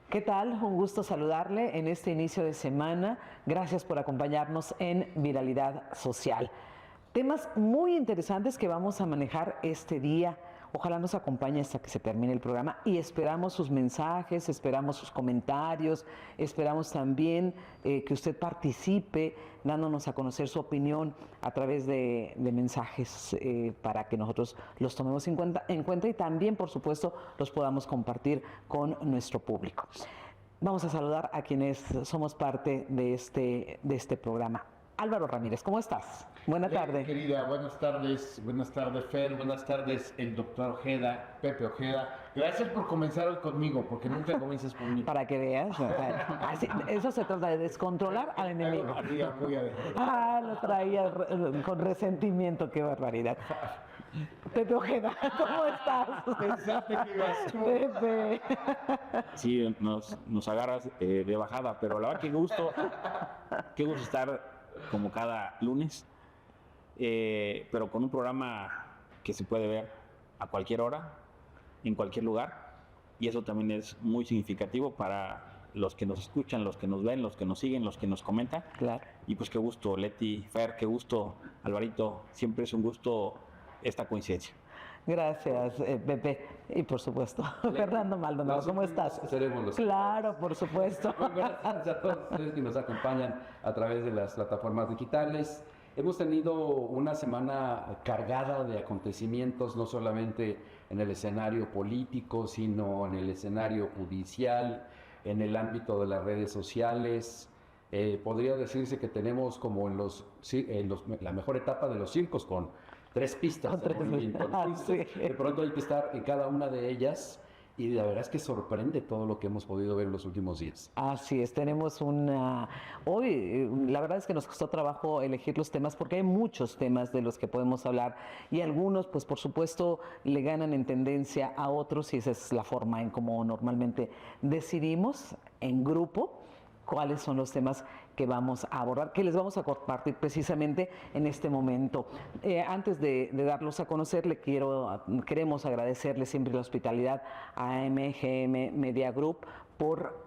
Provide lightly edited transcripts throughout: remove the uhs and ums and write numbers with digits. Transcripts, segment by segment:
¿Qué tal? Un gusto saludarle en este inicio de semana. Gracias por acompañarnos en Viralidad Social. Temas muy interesantes que vamos a manejar este día. Ojalá nos acompañe hasta que se termine el programa y esperamos sus mensajes, esperamos sus comentarios, esperamos también que usted participe dándonos a conocer su opinión a través de mensajes para que nosotros los tomemos en cuenta y también, por supuesto, los podamos compartir con nuestro público. Vamos a saludar a quienes somos parte de este programa. Álvaro Ramírez, ¿cómo estás? Buena tarde. Querida, buenas tardes, Fer, buenas tardes, el doctor Ojeda, Pepe Ojeda. Gracias por comenzar hoy conmigo, porque nunca comienzas conmigo. Para que veas, así, eso se trata de descontrolar al enemigo. Lo traía con resentimiento, qué barbaridad. Pepe Ojeda, ¿cómo estás? Pensaste que ibas tú. Pepe. Sí, nos agarras de bajada, pero la verdad qué gusto estar como cada lunes, pero con un programa que se puede ver a cualquier hora, en cualquier lugar, y eso también es muy significativo para los que nos escuchan, los que nos ven, los que nos siguen, los que nos comentan. Claro. Y pues qué gusto, Leti, Fer, qué gusto, Alvarito, siempre es un gusto esta coincidencia. Gracias, Pepe. Y por supuesto, Fernando Maldonado, ¿cómo estás? Seremos los Claro, por supuesto. Muy buenas tardes a todos ustedes que nos acompañan a través de las plataformas digitales. Hemos tenido una semana cargada de acontecimientos, no solamente en el escenario político, sino en el escenario judicial, en el ámbito de las redes sociales. Podría decirse que tenemos como en la mejor etapa de los circos, con 3 pistas de movimiento. Entonces, sí. De pronto hay que estar en cada una de ellas y la verdad es que sorprende todo lo que hemos podido ver en los últimos días. Así es, tenemos hoy la verdad es que nos costó trabajo elegir los temas porque hay muchos temas de los que podemos hablar y algunos pues por supuesto le ganan en tendencia a otros y esa es la forma en cómo normalmente decidimos en grupo cuáles son los temas que vamos a abordar, que les vamos a compartir precisamente en este momento. Antes de darlos a conocer, queremos agradecerle siempre la hospitalidad a MGM Media Group por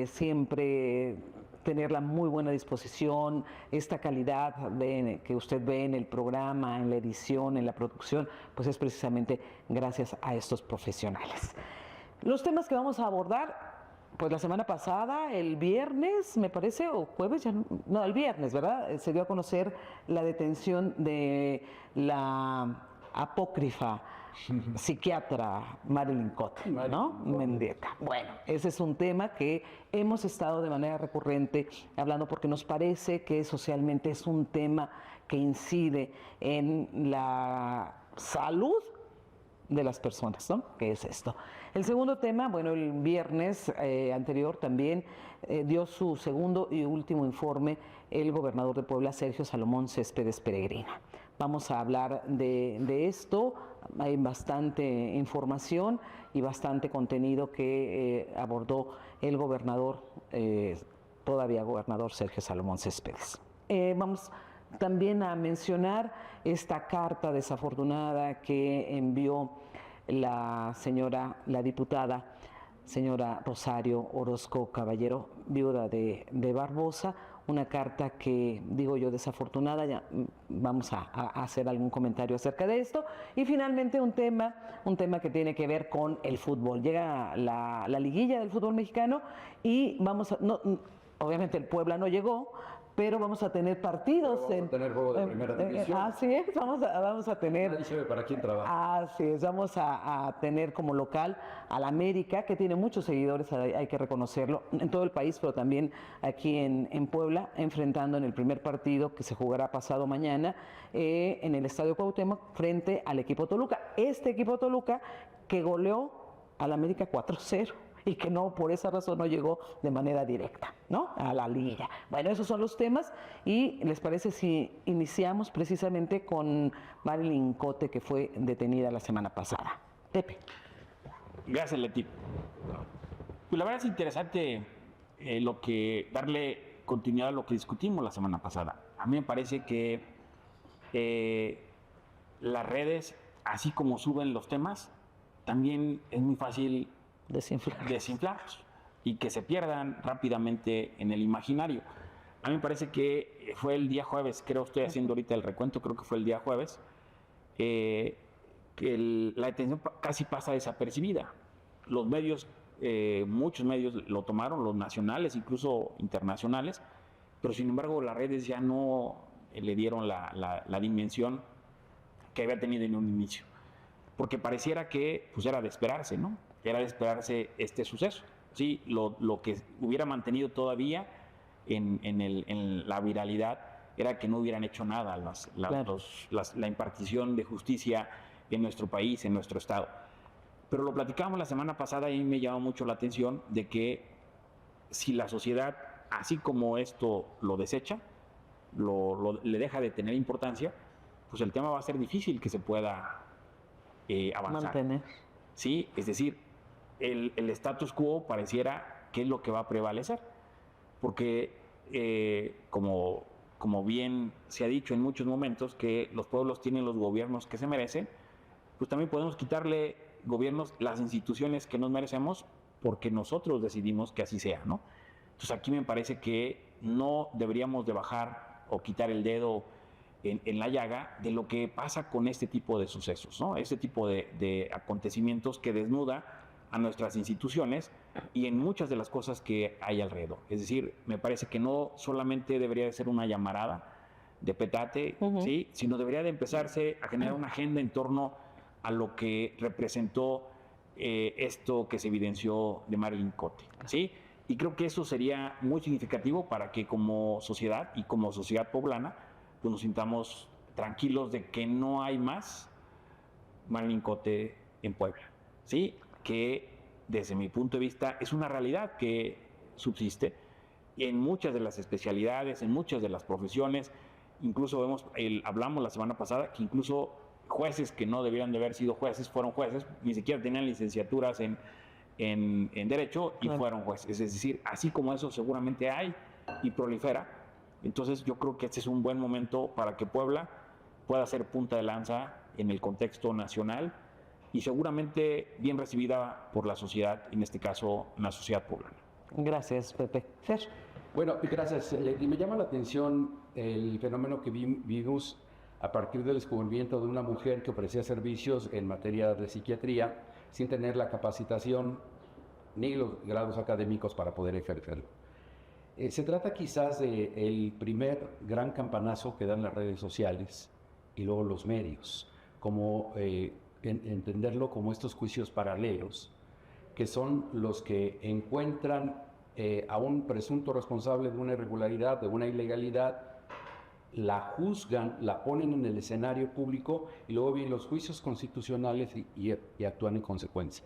siempre tener la muy buena disposición, esta calidad que usted ve en el programa, en la edición, en la producción, pues es precisamente gracias a estos profesionales. Los temas que vamos a abordar, pues la semana pasada, el viernes, me parece, o jueves, el viernes, ¿verdad? Se dio a conocer la detención de la apócrifa psiquiatra Marilyn Cotto, ¿no? Mendieta. Bueno, ese es un tema que hemos estado de manera recurrente hablando porque nos parece que socialmente es un tema que incide en la salud de las personas, ¿no? ¿Qué es esto? El segundo tema, bueno, el viernes anterior también dio su segundo y último informe el gobernador de Puebla, Sergio Salomón Céspedes Peregrina. Vamos a hablar de esto, hay bastante información y bastante contenido que abordó el gobernador, todavía gobernador Sergio Salomón Céspedes. Vamos también a mencionar esta carta desafortunada que envió la diputada señora Rosario Orozco Caballero, viuda de Barbosa, una carta que, digo yo, desafortunada. Ya vamos a hacer algún comentario acerca de esto. Y finalmente un tema que tiene que ver con el fútbol. Llega la liguilla del fútbol mexicano y obviamente el Puebla no llegó, pero vamos a tener partidos. Vamos a tener juego de primera división. Así es, vamos a tener. Nadie sabe para quién trabaja. Así es, vamos a tener como local al América, que tiene muchos seguidores, hay que reconocerlo, en todo el país, pero también aquí en Puebla, enfrentando en el primer partido que se jugará pasado mañana en el Estadio Cuauhtémoc frente al equipo Toluca. Este equipo Toluca que goleó al América 4-0. Y que no, por esa razón no llegó de manera directa, ¿no? A la liga. Bueno, esos son los temas y ¿les parece si iniciamos precisamente con Marilyn Cotto, que fue detenida la semana pasada? Pepe. Gracias, Leti. Pues la verdad es interesante darle continuidad a lo que discutimos la semana pasada. A mí me parece que las redes, así como suben los temas, también es muy fácil desinflarlos. y que se pierdan rápidamente en el imaginario. A mí me parece que fue el día jueves, creo, estoy haciendo ahorita el recuento, creo que fue el día jueves, que la detención casi pasa desapercibida. Los medios, muchos medios lo tomaron, los nacionales, incluso internacionales, pero sin embargo las redes ya no le dieron la dimensión que había tenido en un inicio. Porque pareciera que pues era de esperarse, ¿no? Era de esperarse este suceso. Sí, lo que hubiera mantenido todavía en la viralidad era que no hubieran hecho nada la impartición de justicia en nuestro país, en nuestro estado. Pero lo platicábamos la semana pasada y me llamó mucho la atención de que si la sociedad, así como esto lo desecha, le deja de tener importancia, pues el tema va a ser difícil que se pueda avanzar. Mantener. Sí, es decir, el status quo pareciera que es lo que va a prevalecer, porque como bien se ha dicho en muchos momentos que los pueblos tienen los gobiernos que se merecen, pues también podemos quitarle gobiernos, las instituciones que nos merecemos, porque nosotros decidimos que así sea, ¿no? Entonces aquí me parece que no deberíamos de bajar o quitar el dedo en la llaga de lo que pasa con este tipo de sucesos, ¿no? Este tipo de acontecimientos que desnuda a nuestras instituciones y en muchas de las cosas que hay alrededor. Es decir, me parece que no solamente debería de ser una llamarada de petate, ¿sí? Sino debería de empezarse a generar una agenda en torno a lo que representó esto que se evidenció de Marilyn Cote, ¿sí? Y creo que eso sería muy significativo para que como sociedad y como sociedad poblana pues nos sintamos tranquilos de que no hay más Marilyn Cote en Puebla, ¿sí? Que desde mi punto de vista es una realidad que subsiste en muchas de las especialidades, en muchas de las profesiones. Incluso hablamos la semana pasada que incluso jueces que no debieran de haber sido jueces fueron jueces, ni siquiera tenían licenciaturas en Derecho y fueron jueces. Es decir, así como eso seguramente hay y prolifera. Entonces yo creo que este es un buen momento para que Puebla pueda ser punta de lanza en el contexto nacional y seguramente bien recibida por la sociedad, en este caso la sociedad poblana. Gracias, Pepe. Fer. Bueno, gracias. Y me llama la atención el fenómeno que vimos a partir del descubrimiento de una mujer que ofrecía servicios en materia de psiquiatría sin tener la capacitación ni los grados académicos para poder ejercerlo. Se trata quizás del primer gran campanazo que dan las redes sociales y luego los medios, como entenderlo como estos juicios paralelos, que son los que encuentran a un presunto responsable de una irregularidad, de una ilegalidad, la juzgan, la ponen en el escenario público y luego vienen los juicios constitucionales y actúan en consecuencia.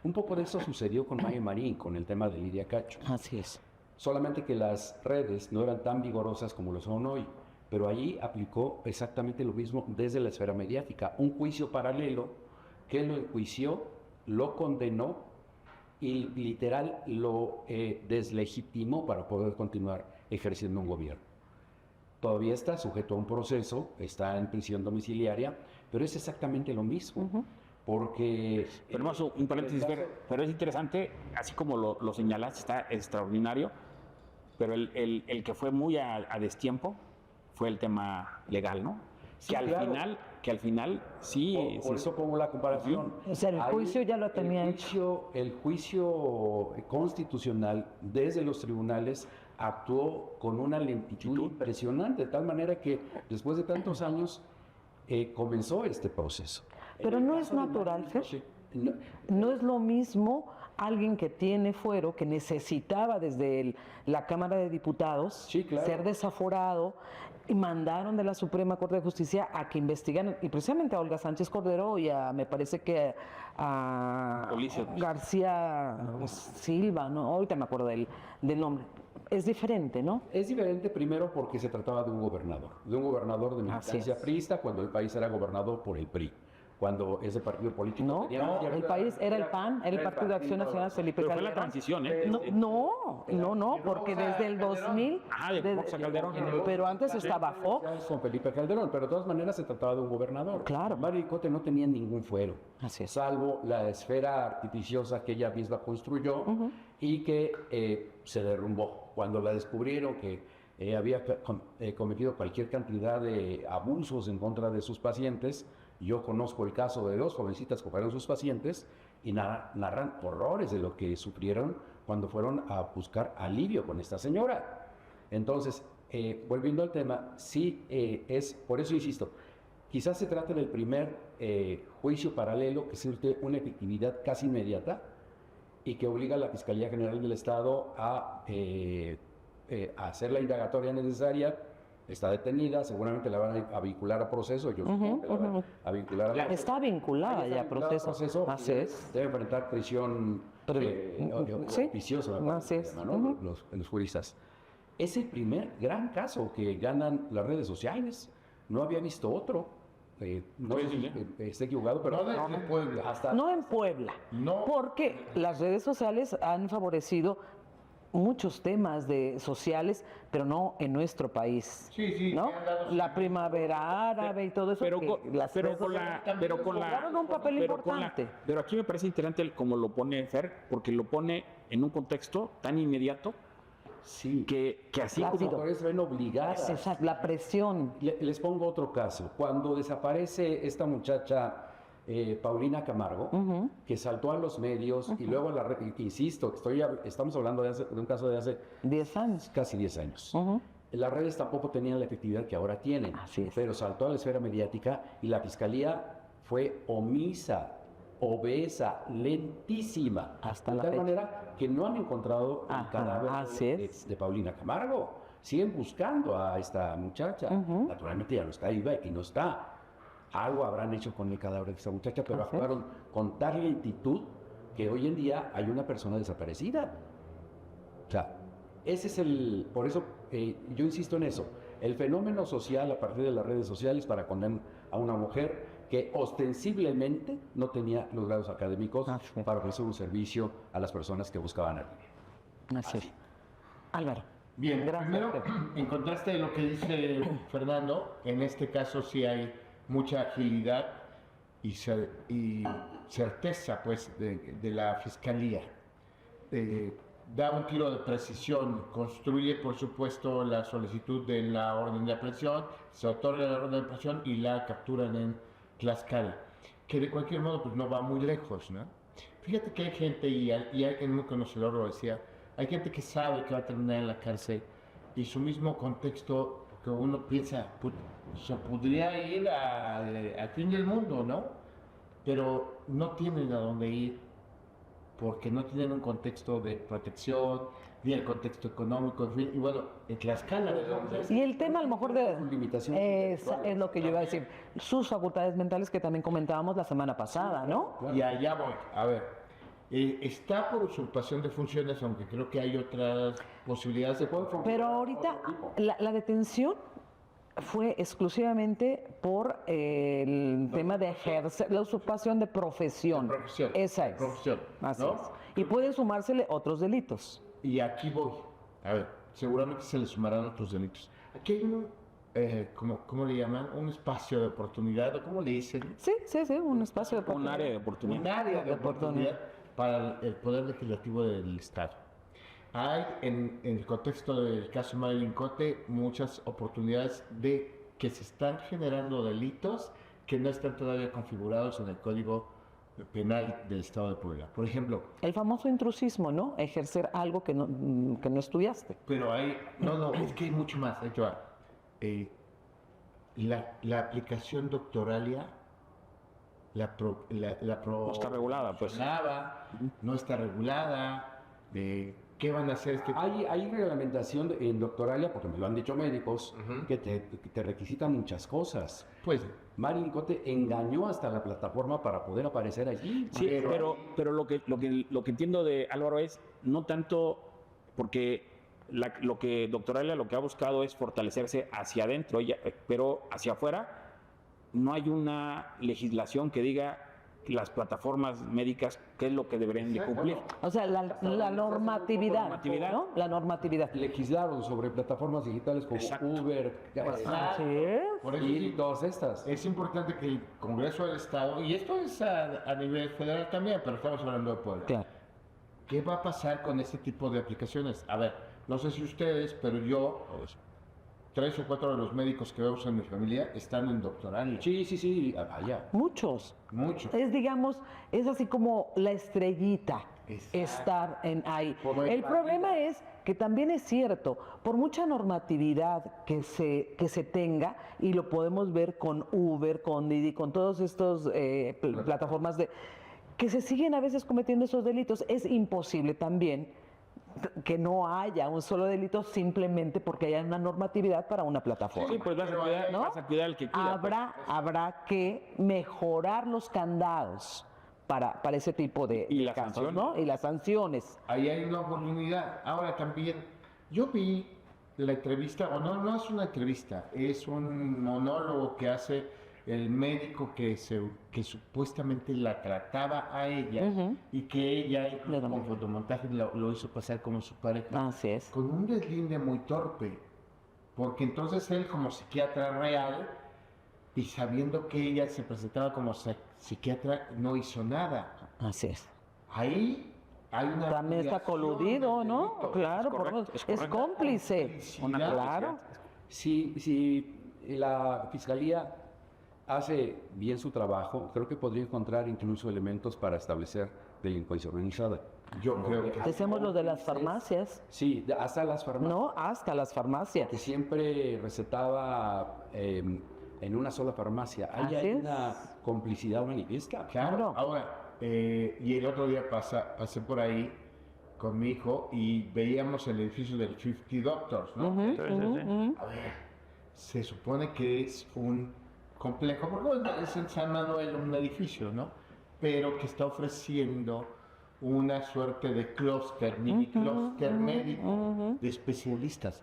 Un poco de eso sucedió con Maya Marín, con el tema de Lidia Cacho. Así es. Solamente que las redes no eran tan vigorosas como lo son hoy, pero allí aplicó exactamente lo mismo desde la esfera mediática. Un juicio paralelo que lo enjuició, lo condenó y literal lo deslegitimó para poder continuar ejerciendo un gobierno. Todavía está sujeto a un proceso, está en prisión domiciliaria, pero es exactamente lo mismo. Porque... Pero un paréntesis, pero es interesante, así como lo señalaste, está extraordinario, pero el que fue muy a destiempo fue el tema legal, ¿no? Sí, que al final sí... Por eso pongo la comparación. O sea, el juicio ya lo tenía hecho. El juicio constitucional desde los tribunales actuó con una lentitud impresionante, de tal manera que después de tantos años comenzó este proceso. Pero no es natural, Fer. No es lo mismo alguien que tiene fuero, que necesitaba desde la Cámara de Diputados ser desaforado, y mandaron de la Suprema Corte de Justicia a que investigaran, y precisamente a Olga Sánchez Cordero y me parece que a García Silva, ¿no? Ahorita me acuerdo del nombre. Es diferente, ¿no? Es diferente primero porque se trataba de un gobernador de militancia priista cuando el país era gobernado por el PRI. cuando ese partido político No, el país era el PAN, era el Partido de Acción Nacional, Felipe Pero fue la Calderón. transición, ¿eh? No, porque desde el 2000, de Fox a Calderón. pero antes estaba Fox. Con Felipe Calderón, pero de todas maneras se trataba de un gobernador. Claro. Mario Ricote no tenía ningún fuero, Así es. salvo la esfera artificiosa que ella misma construyó y que se derrumbó cuando la descubrieron que había cometido cualquier cantidad de abusos en contra de sus pacientes. Yo conozco el caso de 2 jovencitas que fueron sus pacientes y narran horrores de lo que sufrieron cuando fueron a buscar alivio con esta señora. Entonces, volviendo al tema, sí por eso insisto, quizás se trate del primer juicio paralelo que surte una efectividad casi inmediata y que obliga a la Fiscalía General del Estado a hacer la indagatoria necesaria. Está detenida, seguramente la van a vincular a proceso, yo supongo que la van a vincular a proceso. Está vinculada ya a proceso. y Así es. debe enfrentar prisión Sí. oficiosa, Así es. ¿no? Los juristas. Es el primer gran caso que ganan las redes sociales. No había visto otro. No sé si esté equivocado, pero No desde Puebla. hasta No en Puebla, No. porque las redes sociales han favorecido muchos temas sociales, pero no en nuestro país. Sí, ¿no? que han dado La primavera árabe y todo eso. Pero que con, las pero redes con sociales la, pero con la, jugaron un papel pero con la- importante. pero aquí me parece interesante como lo pone Fer, porque lo pone en un contexto tan inmediato sí, que así Rápido. como autores ven obligadas. Es exacto, la presión. Les pongo otro caso. Cuando desaparece esta muchacha Paulina Camargo, que saltó a los medios y luego insisto, estamos hablando de un caso de hace 10 años. casi 10 años. Las redes tampoco tenían la efectividad que ahora tienen, Así es. pero saltó a la esfera mediática y la fiscalía fue omisa, obesa, lentísima. Hasta de la tal fecha. manera que no han encontrado el Ajá, cadáver así es. de Paulina Camargo. Siguen buscando a esta muchacha. Naturalmente ya no está viva y no está. Algo habrán hecho con el cadáver de esta muchacha, pero Así es. actuaron con tal lentitud que hoy en día hay una persona desaparecida. O sea, ese es por eso yo insisto en eso, el fenómeno social a partir de las redes sociales para condenar a una mujer que ostensiblemente no tenía los grados académicos Así es. para ofrecer un servicio a las personas que buscaban alivio. Así es. Álvaro. Bien, Gracias, primero, Pepe. en contraste de lo que dice Fernando, en este caso sí hay mucha agilidad y certeza pues de la fiscalía. Da un tiro de precisión, construye por supuesto la solicitud de la orden de aprehensión, se otorga la orden de aprehensión y la capturan en Tlaxcala, que de cualquier modo pues no va muy lejos, ¿no? Fíjate que hay gente, y alguien muy conocedor lo decía, hay gente que sabe que va a terminar en la cárcel y su mismo contexto, que uno piensa, se podría ir al fin del mundo, ¿no? Pero no tienen a dónde ir porque no tienen un contexto de protección, ni el contexto económico, en fin, y bueno, en Tlaxcala, ¿de dónde es? Y el tema a lo mejor de... Con limitación es intelectual. lo que yo iba a decir. Sus facultades mentales que también comentábamos la semana pasada, ¿no? Claro. Y allá voy, a ver, está por usurpación de funciones, aunque creo que hay otras posibilidades de Pero ahorita la detención fue exclusivamente por el tema de ejercer la usurpación de profesión. De profesión, Esa de es. profesión, Así ¿no? es. Y pueden sumársele otros delitos. Y aquí voy. A ver, seguramente se le sumarán otros delitos. Aquí hay un, ¿cómo le llaman? Un espacio de oportunidad, ¿o cómo le dicen? Sí, un espacio de un oportunidad. área de oportunidad. Un área de oportunidad para el Poder Legislativo del Estado. Hay, en el contexto del caso Marilyn Cote, muchas oportunidades de que se están generando delitos que no están todavía configurados en el Código Penal del Estado de Puebla. Por ejemplo, El famoso intrusismo, ¿no? Ejercer algo que no estudiaste. pero hay, no, es que hay mucho más. Ahí te va. La aplicación doctoralia, No está regulada, pues. no está regulada. ¿Qué van a hacer? Es que Hay reglamentación en doctoralia, porque me lo han dicho médicos, que te requisitan muchas cosas. pues Marilyn Cote engañó hasta la plataforma para poder aparecer allí. Sí, pero lo que entiendo de Álvaro es no tanto porque lo que Doctoralia lo que ha buscado es fortalecerse hacia adentro, pero hacia afuera no hay una legislación que diga las plataformas médicas qué es lo que deberían de cumplir. O sea, la normatividad, normatividad. ¿no? La normatividad. Legislaron sobre plataformas digitales como Exacto. Uber, Así es. Por eso y sí, todas estas. es importante que el Congreso del Estado, y esto es a nivel federal también, pero estamos hablando de Puebla. Claro. ¿Qué va a pasar con este tipo de aplicaciones? A ver, no sé si ustedes, pero yo, 3 o 4 de los médicos que vemos en mi familia están en doctorales. Sí, vaya. Muchos. Muchos. Es, digamos, es así como la estrellita Exacto. estar en ahí. Como El el problema es que también es cierto, por mucha normatividad que se tenga, y lo podemos ver con Uber, con Didi, con todos estos plataformas que se siguen a veces cometiendo esos delitos, es imposible también que no haya un solo delito simplemente porque haya una normatividad para una plataforma. Sí, pues vas ¿no? a cuidar al que cuida. Habrá que mejorar los candados para ese tipo de Y las casos, sanciones. ¿no? Y las sanciones. Ahí hay una oportunidad. Ahora también, yo vi la entrevista, o no es una entrevista, es un monólogo que hace el médico que supuestamente la trataba a ella y que ella incluso con fotomontaje lo hizo pasar como su pareja. Así es. Con un deslinde muy torpe, porque entonces él como psiquiatra real y sabiendo que ella se presentaba como psiquiatra no hizo nada. Así es. Ahí hay una También está afiliación coludido, del ¿no? delito. Claro, correcto, es correcto. cómplice. Complicidad. Claro. Si la Fiscalía hace bien su trabajo, creo que podría encontrar incluso elementos para establecer delincuencia organizada. Yo creo que Decimos lo de las farmacias, Sí, hasta las farmacias. ¿no? Hasta las farmacias. Que siempre recetaba en una sola farmacia. Ahí Así hay es. una complicidad manifiesta. claro. Claro. Ahora, y el otro día pasé por ahí con mi hijo y veíamos el edificio del 50 Doctors, ¿no? Ujú, ujú, ujú. A ver, se supone que es un complejo, porque bueno, es en San Manuel un edificio, ¿no? Pero que está ofreciendo una suerte de clúster, mini clúster médico de especialistas.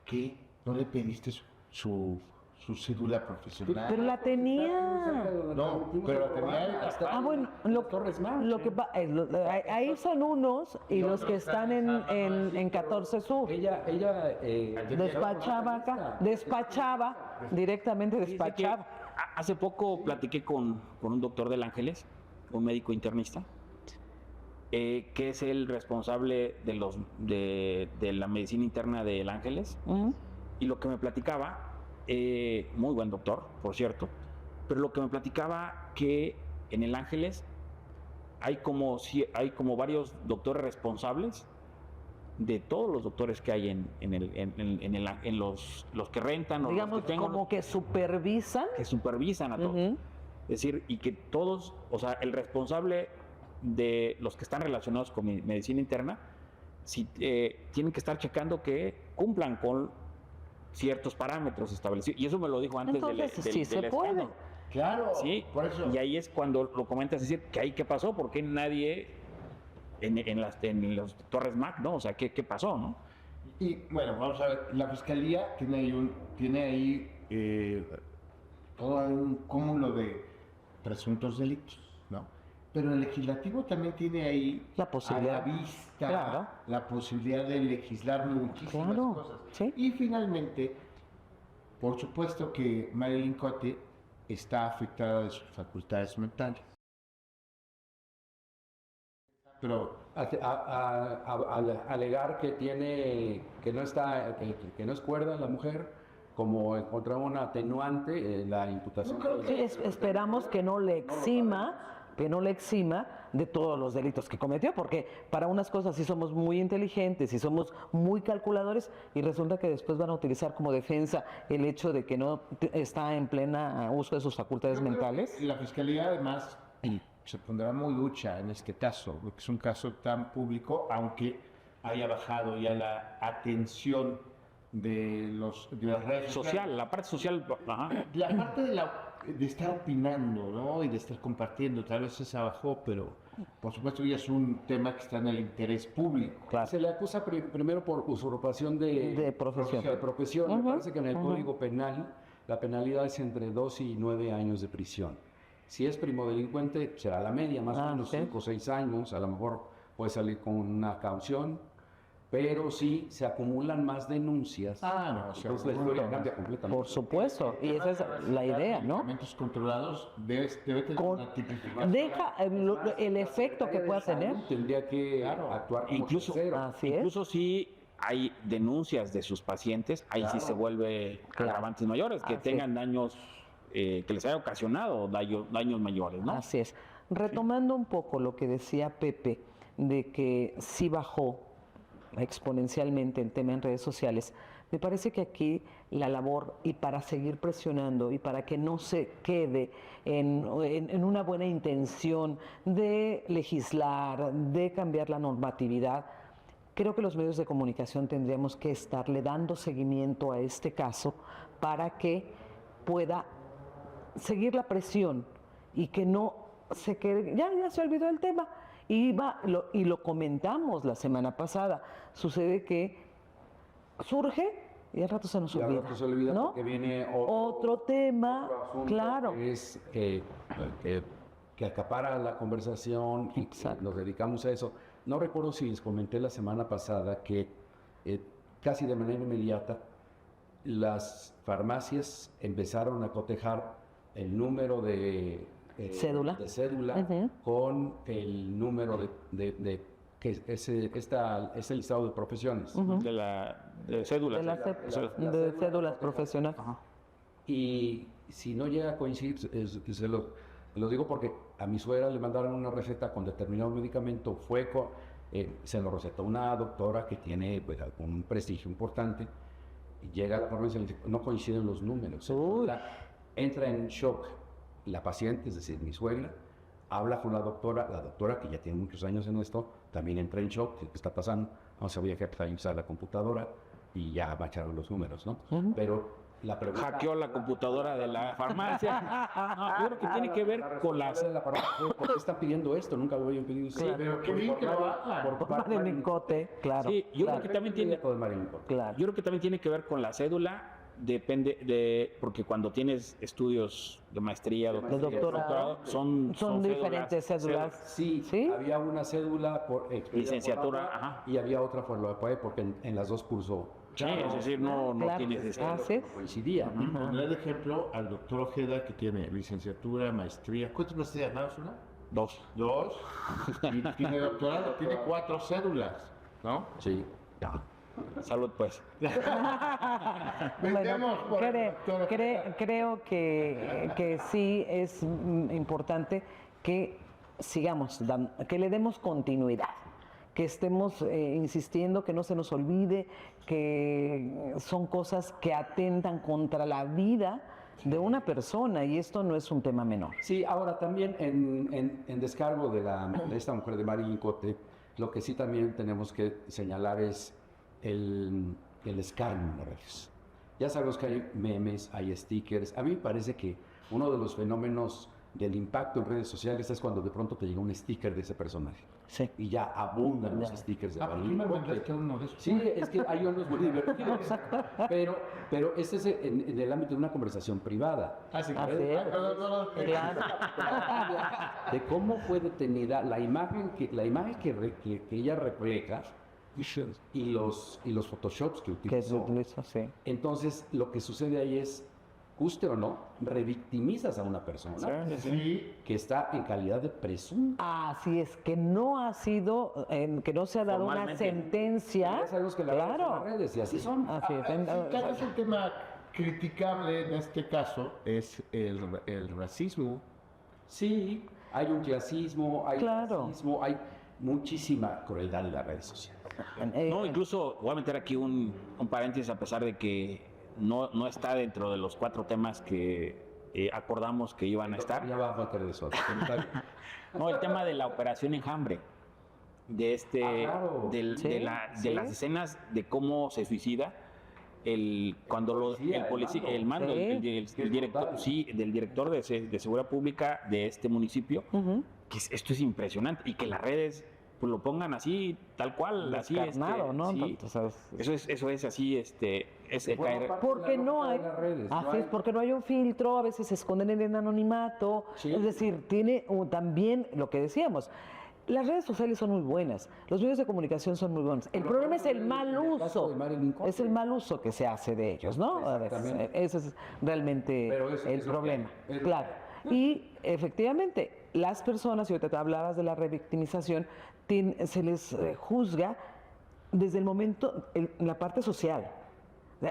¿Qué? ¿No le pediste su cédula profesional? Pero la tenía. No, pero la tenía Ah, bueno, lo que ahí son unos y los que están en 14 Sur. Ella Despachaba acá, directamente Fíjese que despachaba. hace poco platiqué con un doctor del Ángeles, un médico internista, que es el responsable de la medicina interna del Ángeles, y lo que me platicaba, muy buen doctor, por cierto, pero lo que me platicaba que en el Ángeles hay como varios doctores responsables de todos los doctores que hay en los que rentan o Digamos, los que tengan, como que supervisan. que supervisan a todos. Ujú. Es decir, y que todos, o sea, el responsable de los que están relacionados con medicina interna, tienen que estar checando que cumplan con ciertos parámetros establecidos. Y eso me lo dijo antes Entonces, del sí se puede. escándalo. Claro, Sí, por eso. y ahí es cuando lo comentas, es decir, que ahí qué pasó, porque nadie en las Torres Mac, ¿no? O sea, ¿qué pasó, no? Y bueno, vamos a ver, la fiscalía tiene ahí todo un cúmulo de presuntos delitos, ¿no? Pero el legislativo también tiene ahí La posibilidad. a la vista Claro. la posibilidad de legislar muchísimas Claro, cosas. sí. Y finalmente, por supuesto que Marilyn Cote está afectada de sus facultades mentales. Pero Alegar que no está, que no es cuerda la mujer, como encontrar una atenuante en la imputación. Sí, esperamos que no le exima de todos los delitos que cometió, porque para unas cosas sí somos muy inteligentes y somos muy calculadores, y resulta que después van a utilizar como defensa el hecho de que no está en plena uso de sus facultades yo creo mentales. que la fiscalía además se pondrá muy lucha en este caso, porque es un caso tan público, aunque haya bajado ya la atención de las redes Social, la parte social, ajá. La parte de estar opinando, ¿no? Y de estar compartiendo, tal vez esa bajó, pero por supuesto ya es un tema que está en el interés público. Claro. Se le acusa primero por usurpación De profesión. de profesión. Me parece que en el Código Penal la penalidad es entre 2 y 9 años de prisión. Si es primodelincuente, será la media, más o menos sí. 5 o 6 años, a lo mejor puede salir con una caución, pero si se acumulan más denuncias, no, entonces la historia cambia completamente. Por supuesto, y esa es la idea, ¿no? Medicamentos controlados debe tener una tipificación. Deja el efecto que pueda tener. Tendría que actuar como Incluso, tercero. Así es. incluso si hay denuncias de sus pacientes, ahí sí se vuelve agravantes mayores, que Así tengan daños, que les haya ocasionado daños mayores, ¿no? Así es. Retomando un poco lo que decía Pepe, de que sí bajó exponencialmente el tema en redes sociales, me parece que aquí la labor, y para seguir presionando y para que no se quede en una buena intención de legislar, de cambiar la normatividad, creo que los medios de comunicación tendríamos que estarle dando seguimiento a este caso para que pueda seguir la presión y que no se quede, ya se olvidó el tema. Y lo comentamos la semana pasada. Sucede que surge y al rato se nos Y al olvida. rato se olvida ¿no? porque viene otro tema, otro asunto claro. que es que acapara la conversación y Exacto. nos dedicamos a eso. No recuerdo si les comenté la semana pasada que casi de manera inmediata las farmacias empezaron a cotejar el número de Cédula. Ujú. con el número que es el listado de profesiones. De cédulas. De cédulas profesionales. Y si no llega a coincidir, se lo digo porque a mi suegra le mandaron una receta con determinado medicamento, se lo recetó una doctora que tiene pues, un prestigio importante, y llega a la farmacia y le dice, no coinciden los números. Uy. Entra en shock la paciente, es decir, mi suegra, habla con la doctora que ya tiene muchos años en esto, también entra en shock, ¿qué está pasando? No sabía que empezar a usar la computadora y ya bacharon los números, ¿no? Pero la pregunta... Hackeó la computadora de la farmacia. No, yo creo que tiene que ver con las... ¿Por qué están pidiendo esto? Nunca lo habían pedido. Claro. Pero qué bien que lo hagan. Por Marinicote, claro. Sí, yo claro, creo que también tiene... claro. Yo creo que también tiene que ver con la cédula, depende de, porque cuando tienes estudios de maestría, doctorado, son diferentes cédulas. Sí, ¿Sí? había una cédula por Licenciatura, por ajá. y había otra por la OPE porque en las dos cursó. Sí, es decir, no Claro. tienes Así es. Coincidía. Poner de ejemplo al doctor Ojeda, que tiene licenciatura, maestría. ¿Cuántas maestrías más? ¿Una? dos. Dos. Y tiene doctorado, tiene 4 cédulas, ¿no? Sí. Salud, pues. Vendemos por el doctor. Creo que sí es importante que sigamos, que le demos continuidad, que estemos insistiendo, que no se nos olvide que son cosas que atentan contra la vida de una persona y esto no es un tema menor. Sí, ahora también en descargo de esta mujer de Marinicote, lo que sí también tenemos que señalar es el escarnio en las redes. Ya sabemos que hay memes, hay stickers. A mí me parece que uno de los fenómenos del impacto en redes sociales es cuando de pronto te llega un sticker de ese personaje. Sí. Y ya abundan los stickers de Ah, ¿por qué me Marinicote. mandaste uno de esos? Sí, es que hay unos muy divertidos. Pero este es en el ámbito de una conversación privada. Así es. No, Claro. De cómo fue detenida la imagen que ella refleja y los photoshops que Que utilizó. utilizo, sí. Entonces, lo que sucede ahí es, guste o no, revictimizas a una persona Sí, que está en calidad de presunto. Así es, que no ha sido, que no se ha dado una Formalmente. sentencia. Ya sabemos que la verdad son las Claro. redes y así son. Así es. Claro, es un tema criticable en este caso, es el racismo. Sí, hay un clasismo, hay Claro. racismo, hay muchísima crueldad en las redes sociales. No, incluso voy a meter aquí un paréntesis, a pesar de que no está dentro de los 4 temas que acordamos que iban a estar. Ya va a meter de eso. No, el tema de la operación Enjambre, de claro. de las escenas de cómo se suicida, cuando el policía, el mando, Sí. el director, sí, del director de seguridad pública de este municipio, Ujú. que esto es impresionante y que las redes pues lo pongan así, tal cual, así, Descarnado, ¿no? sí. Entonces, Eso es así, es caer. porque no hay, redes, no así hay- es, porque no hay un filtro, a veces se esconden en el anonimato, Sí. es decir, tiene también lo que decíamos, las redes sociales son muy buenas, los medios de comunicación son muy buenos, el Lo problema es podemos el ver en mal el caso uso, de Marilyn Conte. es el mal uso que se hace de ellos, ¿no? A veces, Exactamente. ese es realmente Pero eso el es lo problema, que hay. claro. Y efectivamente, las personas, y ahorita te hablabas de la revictimización, se les juzga desde el momento, en la parte social.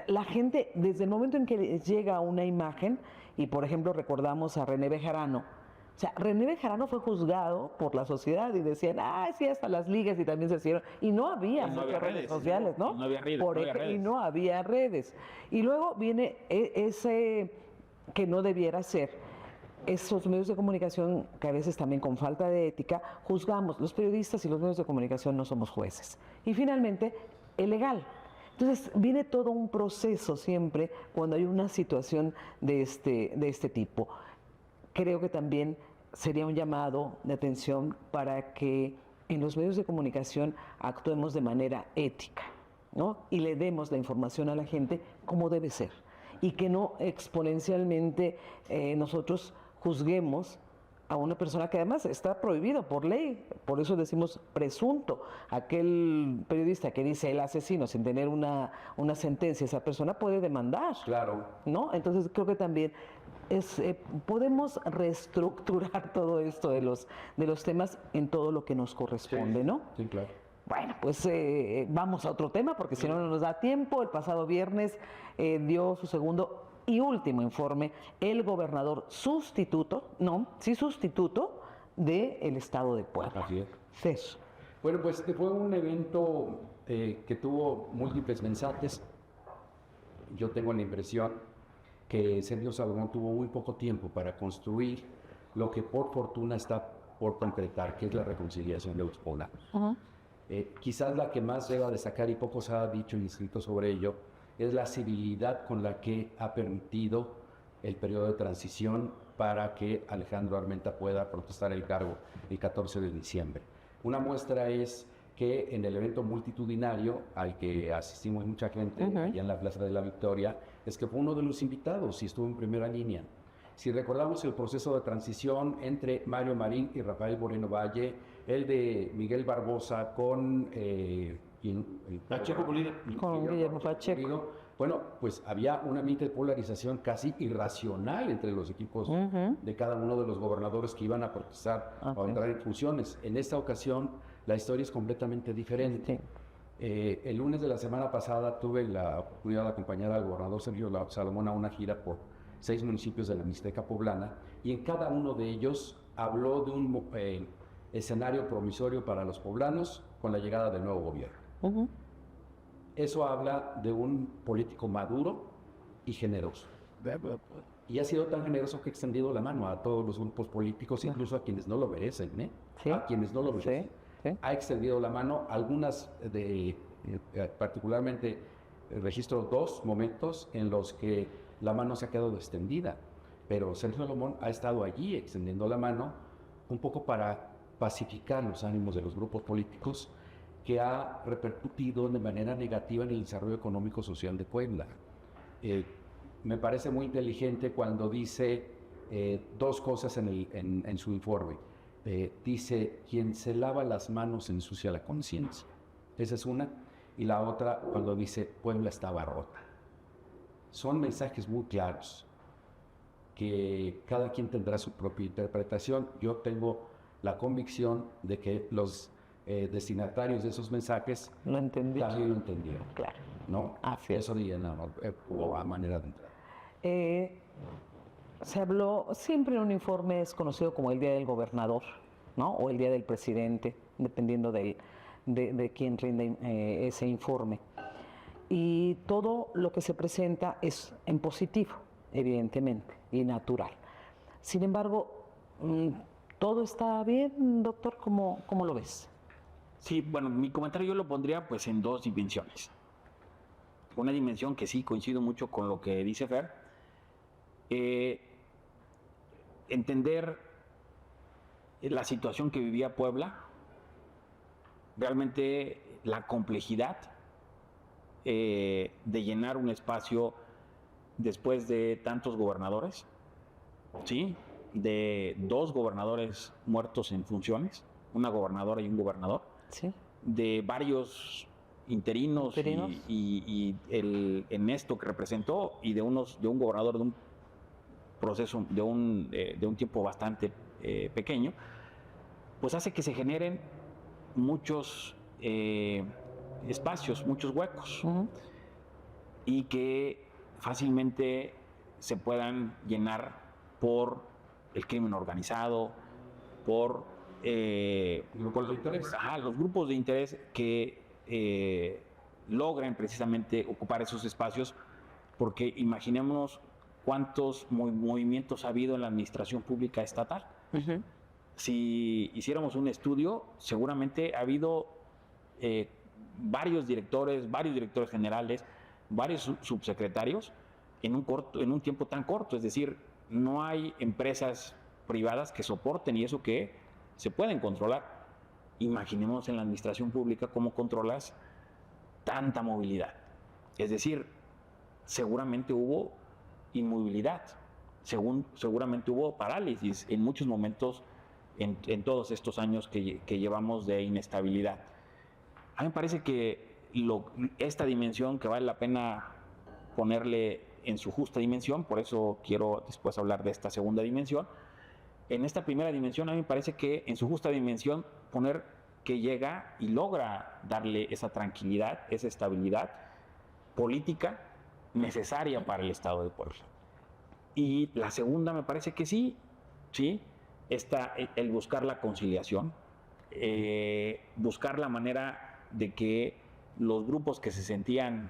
La gente, desde el momento en que les llega una imagen, y por ejemplo recordamos a René Bejarano, o sea, René Bejarano fue juzgado por la sociedad y decían, sí, hasta las ligas y también se hicieron. Y no había Y no muchas había redes redes, sociales, ¿no? no había redes, Por no había ej- Y redes. no había redes. Y luego viene ese que no debiera ser. Esos medios de comunicación que a veces también con falta de ética juzgamos. Los periodistas y los medios de comunicación no somos jueces. Y finalmente, el legal. Entonces viene todo un proceso siempre cuando hay una situación de este tipo. Creo que también sería un llamado de atención para que en los medios de comunicación actuemos de manera ética, ¿no? Y le demos la información a la gente como debe ser. Y que no exponencialmente nosotros juzguemos a una persona que además está prohibido por ley, por eso decimos presunto. Aquel periodista que dice el asesino sin tener una sentencia, esa persona puede demandar, Claro. ¿no? Entonces creo que también podemos reestructurar todo esto de los temas en todo lo que nos corresponde, ¿no? Sí, claro. Bueno, pues vamos a otro tema porque si no, no nos da tiempo. El pasado viernes dio su segundo y último informe el gobernador sustituto del estado de Puebla. Así es. César. Bueno, pues fue un evento que tuvo múltiples mensajes. Yo tengo la impresión que Sergio Salomón tuvo muy poco tiempo para construir lo que por fortuna está por concretar, que es la reconciliación de los poblanos. Quizás la que más deba destacar, y poco se ha dicho ni escrito sobre ello, es la civilidad con la que ha permitido el periodo de transición para que Alejandro Armenta pueda protestar el cargo el 14 de diciembre. Una muestra es que en el evento multitudinario al que asistimos mucha gente, allá en la Plaza de la Victoria, es que fue uno de los invitados y estuvo en primera línea. Si recordamos el proceso de transición entre Mario Marín y Rafael Moreno Valle, el de Miguel Barbosa con Pacheco Pulido. Con Guillermo Pacheco. Bueno, pues había un ambiente de polarización casi irracional entre los equipos de cada uno de los gobernadores que iban a protestar o a entrar en funciones. En esta ocasión, la historia es completamente diferente. El lunes de la semana pasada tuve la oportunidad de acompañar al gobernador Sergio Salomón a una gira por 6 municipios de la Mixteca poblana, y en cada uno de ellos habló de un escenario promisorio para los poblanos con la llegada del nuevo gobierno. Eso habla de un político maduro y generoso. Y ha sido tan generoso que ha extendido la mano a todos los grupos políticos, incluso a quienes no lo merecen, Sí. a quienes no lo merecen. Sí, sí. Ha extendido la mano, algunas particularmente registro 2 momentos en los que la mano se ha quedado extendida, pero Sergio Salomón ha estado allí extendiendo la mano un poco para pacificar los ánimos de los grupos políticos, que ha repercutido de manera negativa en el desarrollo económico social de Puebla. Me parece muy inteligente cuando dice 2 cosas en su informe. Dice, quien se lava las manos ensucia la conciencia. Esa es una. Y la otra, cuando dice, Puebla estaba rota. Son mensajes muy claros, que cada quien tendrá su propia interpretación. Yo tengo la convicción de que los destinatarios de esos mensajes Lo entendí. también lo entendieron. Claro. ¿No? Así es. Eso diría, a manera de entrar. Se habló, siempre en un informe es conocido como el Día del Gobernador, ¿no? O el Día del Presidente, dependiendo de quién rinde ese informe. Y todo lo que se presenta es en positivo, evidentemente, y natural. Sin embargo, ¿todo está bien, doctor? ¿Cómo lo ves? Sí, bueno, mi comentario yo lo pondría pues en 2 dimensiones. Una dimensión que sí coincido mucho con lo que dice Fer, entender la situación que vivía Puebla realmente la complejidad de llenar un espacio después de tantos gobernadores, ¿sí? De 2 gobernadores muertos en funciones, una gobernadora y un gobernador, Sí. de varios interinos, en esto que representó, y de un gobernador de un proceso, de un tiempo bastante pequeño, pues hace que se generen muchos espacios, muchos huecos, y que fácilmente se puedan llenar por el crimen organizado, por Grupos de interés. los grupos de interés que logren precisamente ocupar esos espacios, porque imaginémonos cuántos movimientos ha habido en la administración pública estatal. Si hiciéramos un estudio, seguramente ha habido varios directores generales, varios subsecretarios en un tiempo tan corto. Es decir, no hay empresas privadas que soporten, y eso que se pueden controlar. Imaginemos en la administración pública cómo controlas tanta movilidad. Es decir, seguramente hubo inmovilidad, seguramente hubo parálisis en muchos momentos en todos estos años que llevamos de inestabilidad. A mí me parece que esta dimensión, que vale la pena ponerle en su justa dimensión, por eso quiero después hablar de esta segunda dimensión. En esta primera dimensión, a mí me parece que en su justa dimensión poner que llega y logra darle esa tranquilidad, esa estabilidad política necesaria para el Estado de Puebla. Y la segunda me parece que sí, el buscar la conciliación, buscar la manera de que los grupos que se sentían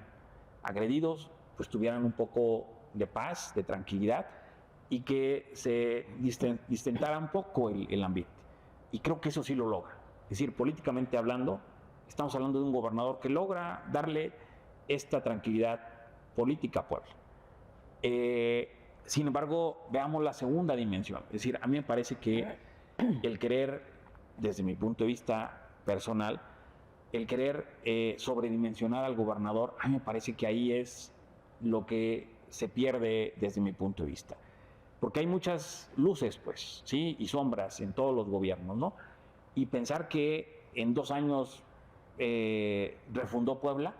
agredidos pues tuvieran un poco de paz, de tranquilidad, y que se distentara un poco el ambiente. Y creo que eso sí lo logra. Es decir, políticamente hablando, estamos hablando de un gobernador que logra darle esta tranquilidad política a Puebla. Sin embargo, veamos la segunda dimensión. Es decir, a mí me parece que el querer, desde mi punto de vista personal, el querer sobredimensionar al gobernador, a mí me parece que ahí es lo que se pierde desde mi punto de vista. Porque hay muchas luces, pues, ¿sí? Y sombras en todos los gobiernos, ¿no? Y pensar que en 2 años refundó Puebla,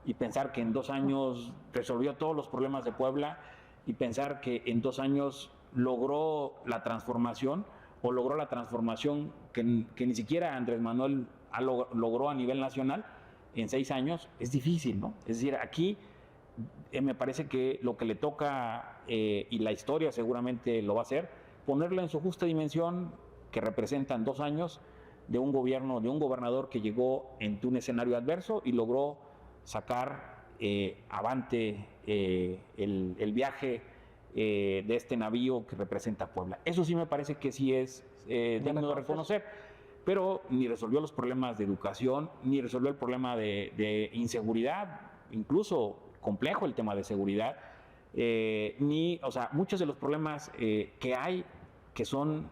y pensar que en 2 años resolvió todos los problemas de Puebla, y pensar que en 2 años logró la transformación, o logró la transformación que ni siquiera Andrés Manuel logró a nivel nacional en 6 años, es difícil, ¿no? Es decir, aquí me parece que lo que le toca, y la historia seguramente lo va a hacer, ponerla en su justa dimensión, que representan 2 años de un gobierno, de un gobernador que llegó en un escenario adverso y logró sacar avante el viaje de este navío que representa Puebla. Eso sí me parece que sí es digno de reconocer, pero ni resolvió los problemas de educación, ni resolvió el problema de inseguridad, incluso complejo el tema de seguridad, o sea, muchos de los problemas que hay, que son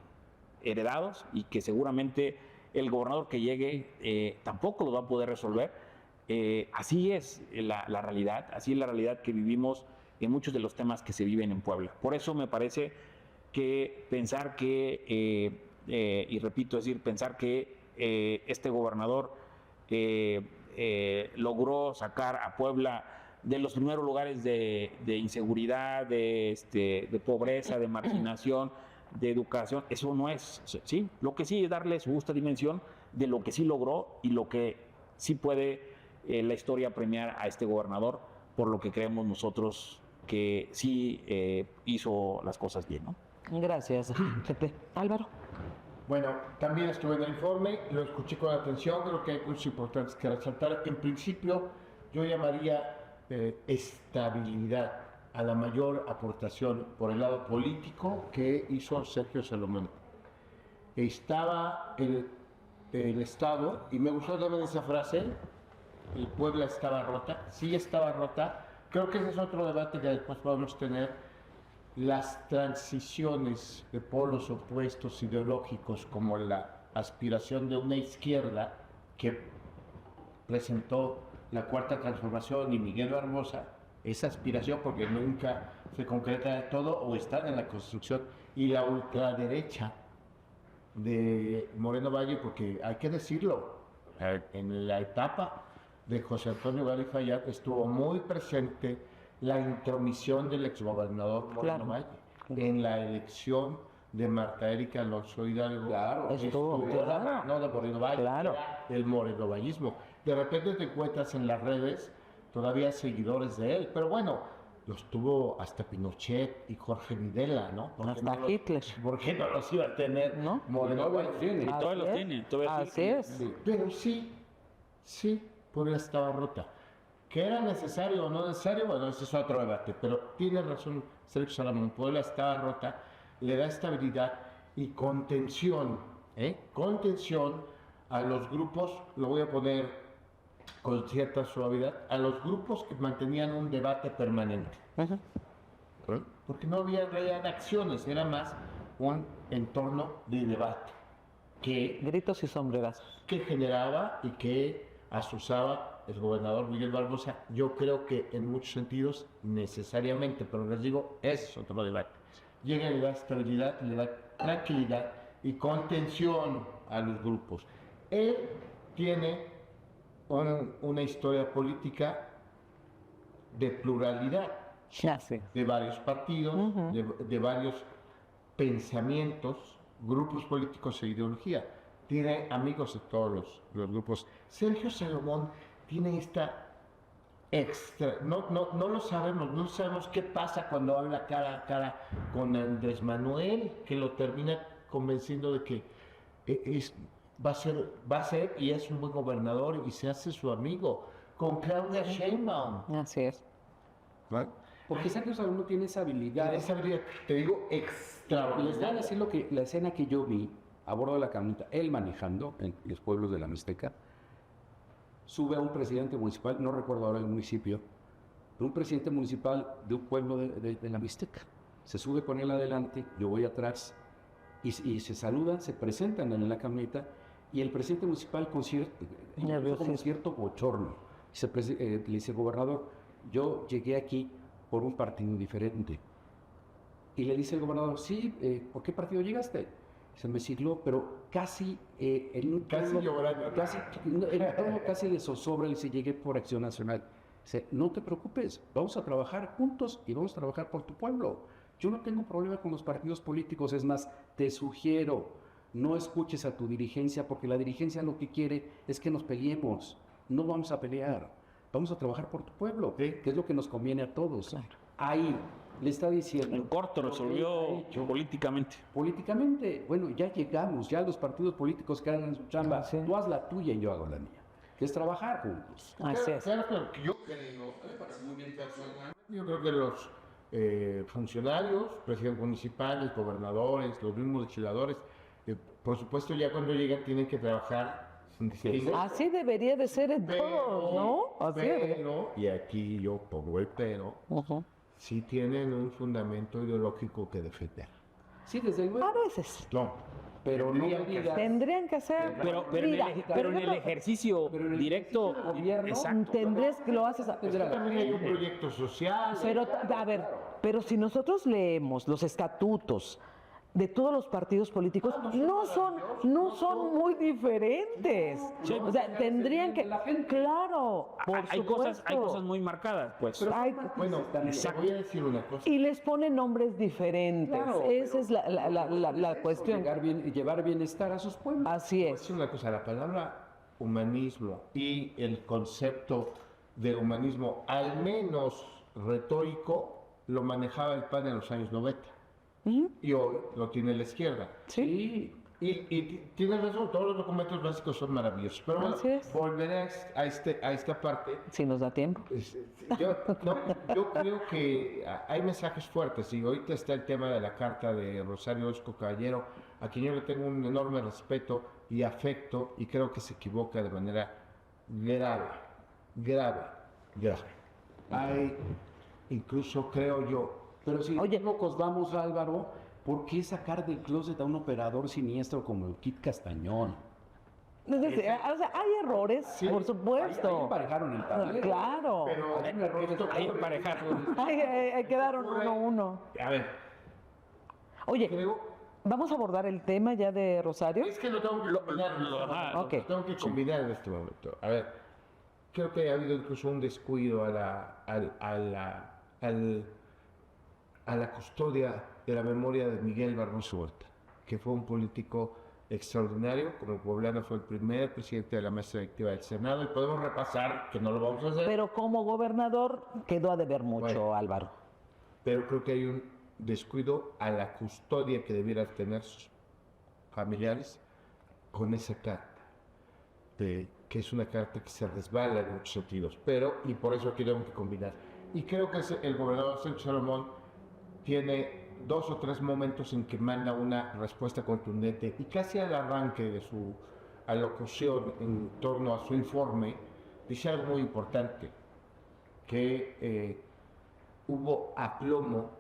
heredados y que seguramente el gobernador que llegue tampoco los va a poder resolver. Así es la realidad, así es la realidad que vivimos en muchos de los temas que se viven en Puebla. Por eso me parece que pensar que, y repito, es decir, pensar que este gobernador logró sacar a Puebla de los primeros lugares de inseguridad, de pobreza, de marginación, de educación, eso no es, ¿sí? Lo que sí es darle su justa dimensión de lo que sí logró y lo que sí puede la historia premiar a este gobernador, por lo que creemos nosotros que sí hizo las cosas bien, ¿no? Gracias, Pepe. Álvaro. Bueno, también estuve en el informe, lo escuché con atención, creo que hay cosas importantes que resaltar. En principio, yo llamaría estabilidad a la mayor aportación por el lado político que hizo Sergio Salomón. Estaba el Estado, y me gustó también esa frase, el Puebla estaba rota, sí estaba rota. Creo que ese es otro debate que después podemos tener, las transiciones de polos opuestos ideológicos, como la aspiración de una izquierda que presentó la Cuarta Transformación y Miguel Barbosa, esa aspiración, porque nunca se concreta de todo o está en la construcción, y la ultraderecha de Moreno Valle, porque hay que decirlo, en la etapa de José Antonio Valle Fallat estuvo muy presente la intromisión del exgobernador Moreno Claro. Valle en la elección de Marta Erika Alonso Hidalgo. Claro, estuvo, de la claro. mano de Moreno Valle, Claro. era el morenovallismo. De repente te encuentras en las redes todavía seguidores de él, pero bueno, los tuvo hasta Pinochet y Jorge Videla, ¿no? Porque Hasta no los- Hitler. ¿Por qué no los iba a tener ¿No? Moreno Valle? tiene. Y todavía Así los es. tiene. Todavía Así sí. es. Pero sí, Puebla estaba rota. ¿Que era necesario o no necesario? Bueno, ese es otro debate, pero tiene razón Sergio Salomón, Puebla estaba rota, le da estabilidad y contención, contención a los grupos, lo voy a poner con cierta suavidad, a los grupos que mantenían un debate permanente. Ujú. Porque no había realidad acciones, era más un entorno de debate Gritos y sombrerazos. que generaba y que asusaba el gobernador Miguel Barbosa. Yo creo que en muchos sentidos necesariamente, pero les digo, es otro debate. Llega y le da estabilidad, le da tranquilidad y contención a los grupos. Él tiene una historia política de pluralidad, Así es. de varios partidos, de varios pensamientos, grupos políticos e ideología. Tiene amigos de todos los grupos. Sergio Salomón tiene esta extra, no lo sabemos, no sabemos qué pasa cuando habla cara a cara con Andrés Manuel, que lo termina convenciendo de que va a ser y es un buen gobernador y se hace su amigo. Con Claudia Sheinbaum. Así es. ¿Vale? Porque Sergio Salomón tiene esa habilidad. Esa habilidad, te digo, Les voy a extraordinaria. decir lo que la escena que yo vi a bordo de la camioneta, él manejando en los pueblos de la Mixteca, sube a un presidente municipal, no recuerdo ahora el municipio, pero un presidente municipal de un pueblo de la Mixteca. Se sube con él adelante, yo voy atrás y se saludan, se presentan en la camioneta y el presidente municipal con Nerviosismo. cierto bochorno. Le dice, gobernador, yo llegué aquí por un partido diferente. Y le dice el gobernador, sí, ¿por qué partido llegaste? Se me sigló, pero casi en un Casi tono- llorando. casi, en un tono casi de zozobra, le dice, llegué por Acción Nacional. Dice, no te preocupes, vamos a trabajar juntos y vamos a trabajar por tu pueblo. Yo no tengo problema con los partidos políticos, es más, te sugiero, no escuches a tu dirigencia, porque la dirigencia lo que quiere es que nos peleemos. No vamos a pelear, vamos a trabajar por tu pueblo, Sí. que es lo que nos conviene a todos. Claro. Ahí le está diciendo. En corto lo que resolvió él ha hecho políticamente. políticamente. Bueno, ya llegamos, ya los partidos políticos que hagan su chamba, Sí. tú haz la tuya y yo hago la mía, que es trabajar juntos. Así es. Claro, que yo creo que los funcionarios, presidentes municipales, gobernadores, los mismos legisladores, por supuesto ya cuando llegan tienen que trabajar sin distingo. Así debería de ser en todos, ¿no? Así es. pero, y aquí yo pongo el pero, Ujú. sí tienen un fundamento ideológico que defender. Sí, desde A luego, veces. No, pero no tendrían me que digas, Tendrían que hacer. Pero en Mira, el, pero en yo el creo- ejercicio pero en el directo, ejercicio de gobierno, exacto. tendrías que lo haces. también hay un proyecto social. Pero, a ver, pero si nosotros leemos los estatutos de todos los partidos políticos, no son muy diferentes. O sea, tendrían que, claro, por Hay cosas supuesto. muy marcadas, pues. Hay- Bueno, te voy a decir una cosa. y les ponen nombres diferentes. Claro, Esa es la cuestión. llevar bienestar a sus pueblos. Así Voy a es. decir una cosa, la palabra humanismo y el concepto de humanismo, al menos retórico, lo manejaba el PAN en los años 90. Ujú. Y hoy lo tiene la izquierda. Sí. Y tienes razón, todos los documentos básicos son maravillosos. Pero bueno, Así es. volveré a esta parte. Si nos da tiempo. Yo creo que hay mensajes fuertes y ahorita está el tema de la carta de Rosario Orozco Caballero, a quien yo le tengo un enorme respeto y afecto y creo que se equivoca de manera grave. Hay, incluso creo yo, Pero si Oye. locos vamos, Álvaro, ¿por qué sacar del closet a un operador siniestro como el Kit Castañón? Es decir, o sea, hay errores, Sí, por Ahí supuesto. emparejaron el tablero. Claro. Pero Hay un error de- Ahí emparejaron. Quedaron 1-1. a ver, Oye, creo, ¿vamos a abordar el tema ya de Rosario? es que lo tengo que combinar, Ok. lo tengo que combinar en este momento. A ver, creo que ha habido incluso un descuido a la custodia de la memoria de Miguel Barroso Huerta, que fue un político extraordinario, como poblano fue el primer presidente de la mesa directiva del Senado, y podemos repasar, que no lo vamos a hacer, Pero como gobernador quedó a deber mucho, Bueno. Álvaro. pero creo que hay un descuido a la custodia que debieran tener sus familiares con esa carta, que es una carta que se resbala en muchos sentidos, pero, y por eso aquí tengo que combinar. Y creo que el gobernador Sergio Salomón tiene 2 o 3 momentos en que manda una respuesta contundente, y casi al arranque de su alocución en torno a su informe, dice algo muy importante, que hubo aplomo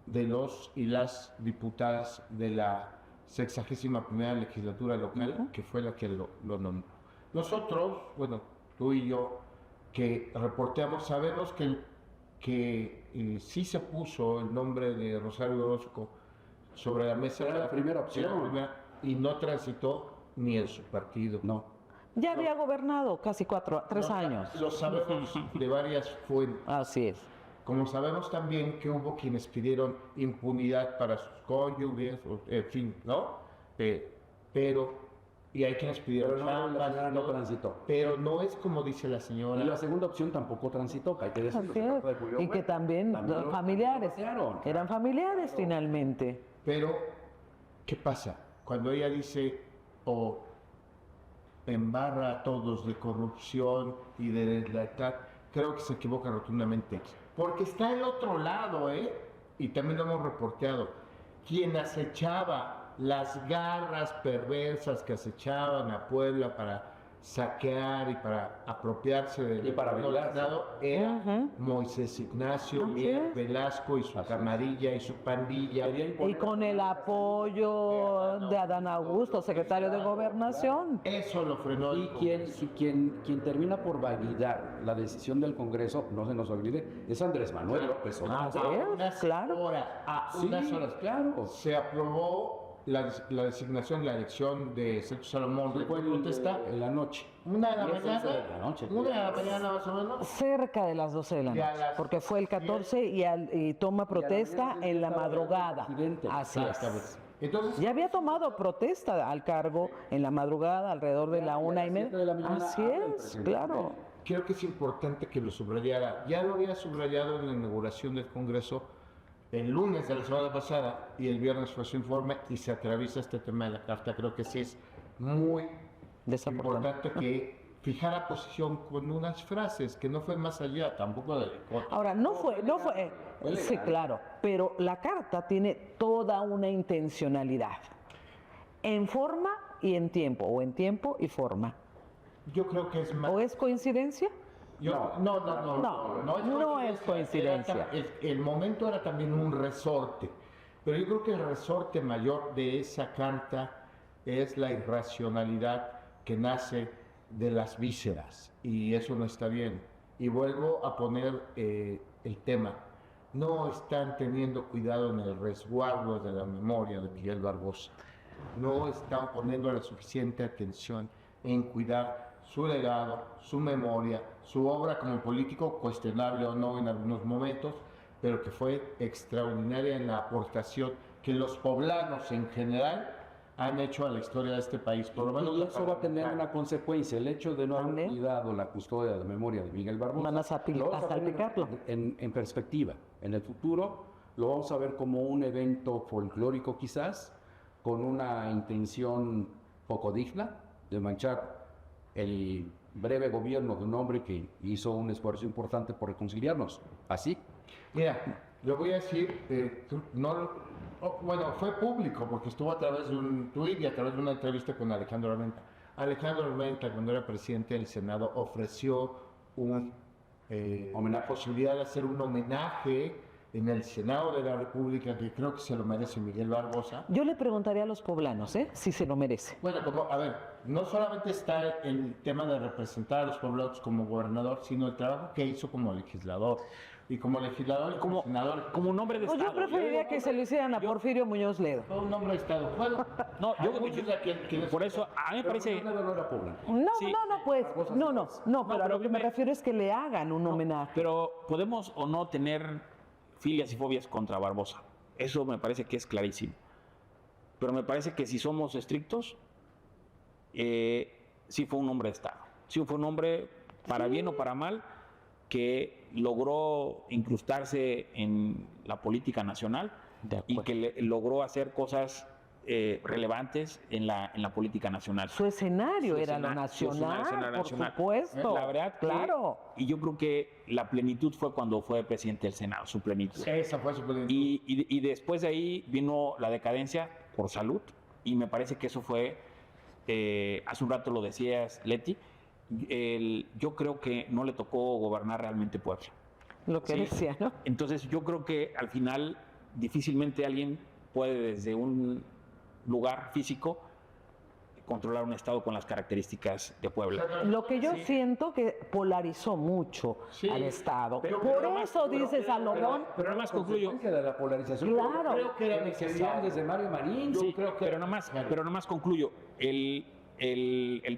de los y las diputadas de la 61ª legislatura local, que fue la que lo nombró. Nosotros, bueno, tú y yo, que reporteamos, sabemos que sí se puso el nombre de Rosario Orozco sobre la mesa. Era la primera opción. Era la primera, y no transitó ni en su partido. No. Ya había gobernado casi 3 Lo- años. Lo sabemos de varias fuentes. Así es. Como sabemos también que hubo quienes pidieron impunidad para sus cónyuges, en fin, ¿no? Pero, y hay quienes pidieron Pero no, la chambas, señora no transitó. pero no es como dice la señora. Y la segunda opción tampoco transitó, hay que decirlo. Así se es. trata de Julio Y que Huerta. también También lo- familiares. bloquearon. Eran familiares finalmente. Pero, ¿qué pasa? Cuando ella dice o embarra a todos de corrupción y de deslealtad, creo que se equivoca rotundamente. Porque está el otro lado, ¿eh? Y también lo hemos reporteado. Quien acechaba las garras perversas que acechaban a Puebla para saquear y para apropiarse del Y para gobierno del vengarse. Estado era Ujú. Moisés Ignacio Así Mier es. Velasco y su Así es. camarilla y su pandilla. Quería Y imponer- con el apoyo de Adán Augusto, secretario de Gobernación. Eso lo frenó. Y quien termina por validar la decisión del Congreso, no se nos olvide, es Andrés Manuel López Obrador. Así A es, unas claro. horas, a Sí, unas horas, claro. se aprobó la designación, la elección de Sergio Salomón. Fue ¿Recuerda protesta? en la noche. Una de la 10, 11 mañana. de la noche. Una de la mañana más o menos. Cerca de las 12 de la Y a noche, las porque fue el 14 y toma protesta mañana en la estaba el madrugada. presidente. Así Exactamente. es. Entonces, Ya había tomado protesta al cargo en la madrugada, alrededor de la 1:30. 7 de la mañana Así habla el es, presidente. claro. creo que es importante que lo subrayara. Ya lo había subrayado en la inauguración del Congreso el lunes de la semana pasada y el viernes fue su informe y se atraviesa este tema de la carta. Creo que sí es muy Desafortunado. importante que fijara posición con unas frases, que no fue más allá tampoco de... Ahora, no fue, sí, claro, pero la carta tiene toda una intencionalidad, en forma y en tiempo, o en tiempo y forma. Yo creo que es más... ¿O es coincidencia? No es coincidencia. El momento era también un resorte, pero yo creo que el resorte mayor de esa carta es la irracionalidad que nace de las vísceras, y eso no está bien. Y vuelvo a poner el tema. No están teniendo cuidado en el resguardo de la memoria de Miguel Barbosa. No están poniendo la suficiente atención en cuidar su legado, su memoria, su obra como político, cuestionable o no en algunos momentos, pero que fue extraordinaria en la aportación que los poblanos en general han hecho a la historia de este país. Por lo menos Y eso va a tener una consecuencia, el hecho de no haber También. cuidado la custodia de la memoria de Miguel Barbosa. Van a lo vamos ver salpicarlo. en perspectiva. En el futuro lo vamos a ver como un evento folclórico quizás, con una intención poco digna de manchar el breve gobierno de un hombre que hizo un esfuerzo importante por reconciliarnos. Así. Mira, lo voy a decir, bueno, fue público porque estuvo a través de un tuit y a través de una entrevista con Alejandro Armenta. Alejandro Armenta, cuando era presidente del Senado, ofreció una Homenaje. posibilidad de hacer un homenaje en el Senado de la República, que creo que se lo merece Miguel Barbosa. Yo le preguntaría a los poblanos, si se lo merece. Bueno, a ver, no solamente está el tema de representar a los poblanos como gobernador, sino el trabajo que hizo como legislador. Y como legislador y como senador. Como un hombre de Pues Estado. yo preferiría que se lo hicieran a Porfirio Muñoz Ledo. Fue un hombre de Estado. Bueno, No, por por eso, a mí me parece... No era poblano. No, Sí. pues, no, pero a pero lo que me dime- refiero es que le hagan un homenaje. Pero podemos o no tener filias y fobias contra Barbosa. Eso me parece que es clarísimo. Pero me parece que si somos estrictos, sí fue un hombre de Estado. Sí fue un hombre, para bien o para mal, que logró incrustarse en la política nacional y que logró hacer cosas relevantes en la política nacional. Su escenario Su era lo escena- su nacional, escenario por nacional. supuesto. La verdad que- claro. y yo creo que la plenitud fue cuando fue presidente del Senado, su plenitud. esa fue su plenitud. Y después de ahí vino la decadencia por salud, y me parece que eso fue, hace un rato lo decías, Leti, yo creo que no le tocó gobernar realmente Puebla. Lo que Sí. decía, ¿no? Entonces yo creo que al final difícilmente alguien puede desde un lugar físico controlar un estado con las características de Puebla. Lo que yo siento que polarizó mucho Sí, al Estado. pero- Por pero eso dice Salomón. Pero nada más concluyo. Consecuencia de la polarización. Claro. Creo que era que se veía necesario. desde Mario Marín. Sí, creo que- pero nada más concluyo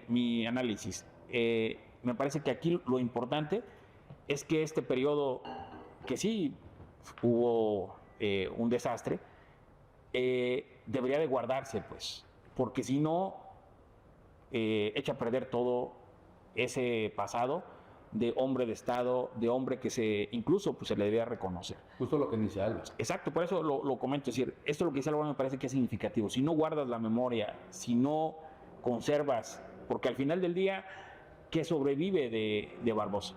mi análisis. Me parece que aquí lo importante es que este periodo, que sí hubo un desastre, debería de guardarse, pues, porque si no, echa a perder todo ese pasado de hombre de Estado, de hombre que incluso pues, se le debía reconocer. Justo lo que dice Alba. Exacto, por eso lo comento. Es decir, esto lo que dice Álvaro me parece que es significativo. Si no guardas la memoria, si no conservas, porque al final del día, ¿qué sobrevive de Barbosa?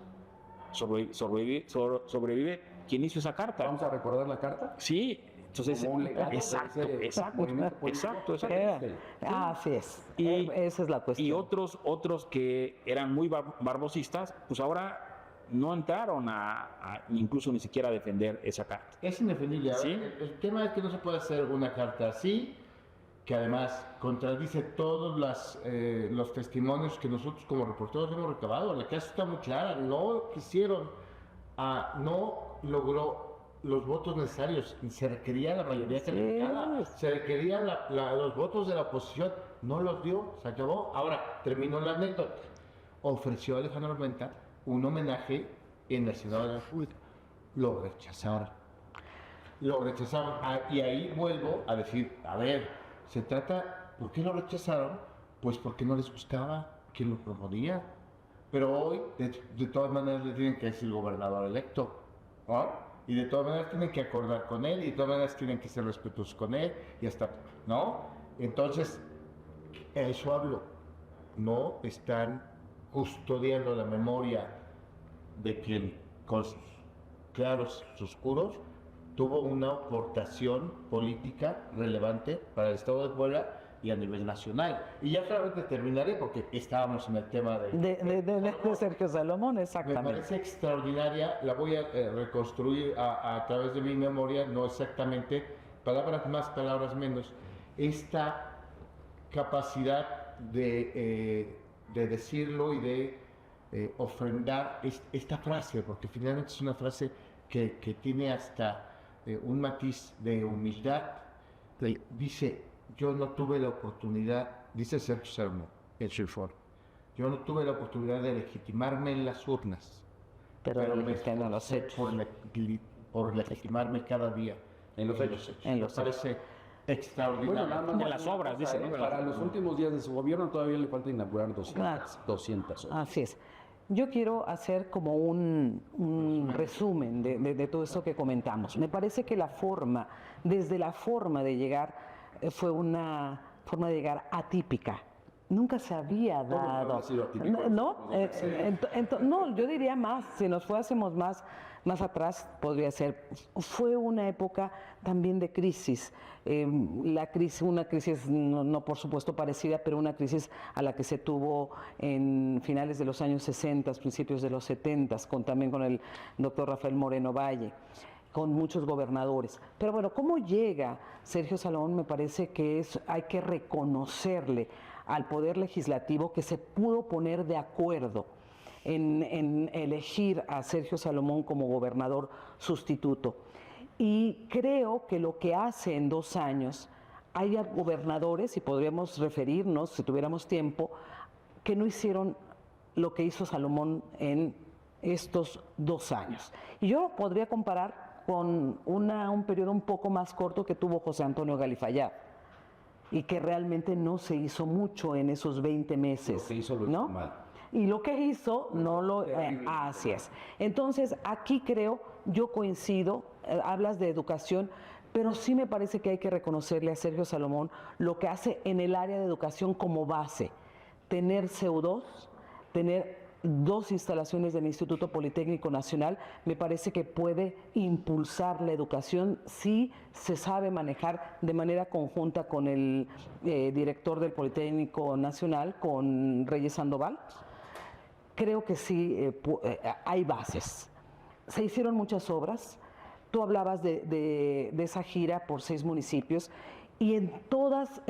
Sobrevive quien hizo esa carta. Vamos a recordar la carta. Sí, entonces, Como un legado de exacto, ese exacto, movimiento político. exacto, Eh, Así es. Y- Esa es la cuestión. Y otros que eran muy barbosistas, pues ahora no entraron incluso ni siquiera a defender esa carta. Es indefendible. A ver, Sí. el tema es que no se puede hacer una carta así, que además contradice todos los testimonios que nosotros como reporteros hemos recabado. La caso está muy clara. No quisieron, no logró los votos necesarios. Se requería la mayoría calificada. Se requerían los votos de la oposición. No los dio. Se acabó. Ahora, terminó la anécdota. Ofreció a Alejandro Armenta un homenaje en el Senado de la República. Lo rechazaron. Y ahí vuelvo a decir, a ver, se trata, ¿por qué lo rechazaron? Pues porque no les gustaba quien lo proponía. Pero hoy, de todas maneras, le tienen que decir gobernador electo, ¿no? Y de todas maneras tienen que acordar con él, y de todas maneras tienen que ser respetuosos con él, y hasta, ¿no? Entonces, a eso hablo. No están custodiando la memoria de quien, con sus claros oscuros, tuvo una aportación política relevante para el Estado de Puebla y a nivel nacional. Y ya solamente terminaré porque estábamos en el tema De Sergio Salomón, me exactamente. parece extraordinaria, la voy a reconstruir a través de mi memoria, no exactamente, palabras más, palabras menos, esta capacidad de decirlo y de ofrendar esta frase, porque finalmente es una frase que tiene hasta un matiz de humildad. Dice, yo no tuve la oportunidad, dice Sergio Salomón en su informe, yo no tuve la oportunidad de legitimarme en las urnas, Pero me en los esforcé hechos. por legitimarme cada día En los hechos. En los Me parece extraordinario. Bueno, nada más En las obras, dice, ¿no? Para los últimos días de su gobierno todavía le falta inaugurar 200 obras. Así es. Yo quiero hacer como un resumen de todo esto que comentamos. Me parece que desde la forma de llegar, fue una forma de llegar atípica. Nunca se había Todo dado. había sido atípico. No, yo diría más, si nos fuésemos más atrás, podría ser. Fue una época también de crisis. Una crisis, no por supuesto parecida, pero una crisis a la que se tuvo en finales de los años 60, principios de los 70, también con el doctor Rafael Moreno Valle. con muchos gobernadores. Pero bueno, ¿cómo llega Sergio Salomón? Me parece que hay que reconocerle al Poder Legislativo que se pudo poner de acuerdo en elegir a Sergio Salomón como gobernador sustituto. Y creo que lo que hace en 2 años, hay gobernadores, y podríamos referirnos, si tuviéramos tiempo, que no hicieron lo que hizo Salomón en estos 2 años. Y yo podría comparar con un periodo un poco más corto que tuvo José Antonio Galifayad, y que realmente no se hizo mucho en esos 20 meses. Lo que hizo lo ¿no? hizo mal. Y lo que hizo no lo... así es. Entonces, aquí creo, yo coincido, hablas de educación, pero sí me parece que hay que reconocerle a Sergio Salomón lo que hace en el área de educación como base. Tener CEU2, tener 2 instalaciones del Instituto Politécnico Nacional, me parece que puede impulsar la educación si se sabe manejar de manera conjunta con el director del Politécnico Nacional, con Reyes Sandoval. Creo que sí hay bases. Se hicieron muchas obras. Tú hablabas de esa gira por 6 municipios, y en todos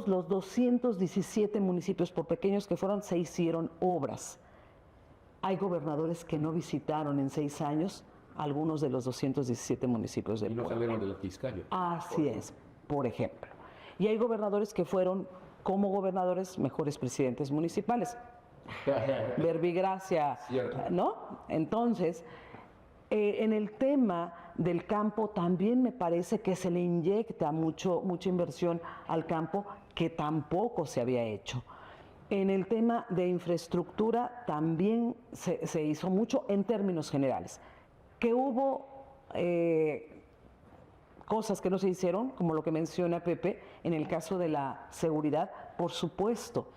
los 217 municipios, por pequeños que fueron, se hicieron obras. Hay gobernadores que no visitaron en 6 años algunos de los 217 municipios del Y no pueblo. salieron del fiscalio. Así es, por ejemplo. Y hay gobernadores que fueron, como gobernadores, mejores presidentes municipales. Verbigracia, Cierto. ¿no? Entonces, en el tema del campo también me parece que se le inyecta mucha inversión al campo, que tampoco se había hecho. En el tema de infraestructura también se hizo mucho en términos generales. Que hubo cosas que no se hicieron, como lo que menciona Pepe, en el caso de la seguridad, por supuesto.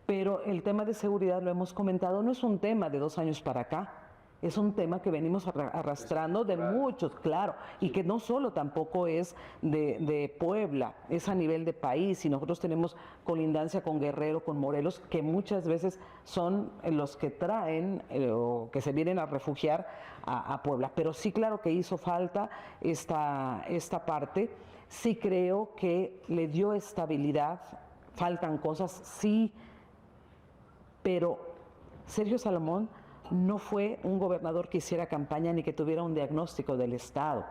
Pero el tema de seguridad, lo hemos comentado, no es un tema de 2 años para acá. Es un tema que venimos arrastrando de muchos, claro, y que no solo tampoco es de Puebla, es a nivel de país, y nosotros tenemos colindancia con Guerrero, con Morelos, que muchas veces son los que traen o que se vienen a refugiar a Puebla. Pero sí, claro que hizo falta esta parte. Sí creo que le dio estabilidad, faltan cosas, sí, pero Sergio Salomón no fue un gobernador que hiciera campaña ni que tuviera un diagnóstico del Estado.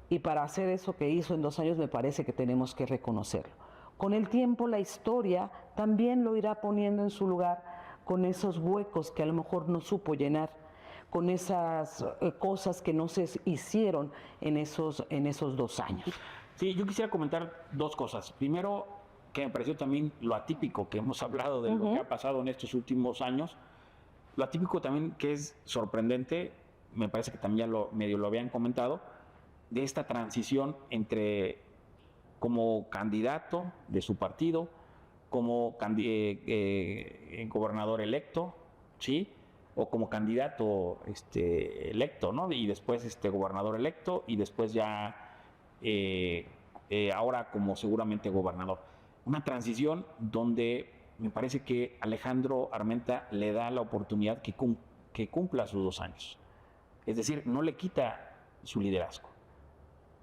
Y para hacer eso que hizo en 2 años, me parece que tenemos que reconocerlo. Con el tiempo, la historia también lo irá poniendo en su lugar, con esos huecos que a lo mejor no supo llenar, con esas cosas que no se hicieron en esos 2 años. Sí, yo quisiera comentar 2 cosas. Primero, que me pareció también lo atípico que hemos hablado de lo que ha pasado en estos últimos años. Lo atípico también, que es sorprendente, me parece que también ya medio lo habían comentado, de esta transición entre como candidato de su partido, como gobernador electo, ¿sí? O como candidato electo, ¿no? Y después gobernador electo, y después ya ahora como seguramente gobernador. Una transición donde me parece que Alejandro Armenta le da la oportunidad que cumpla sus 2 años. Es decir, no le quita su liderazgo.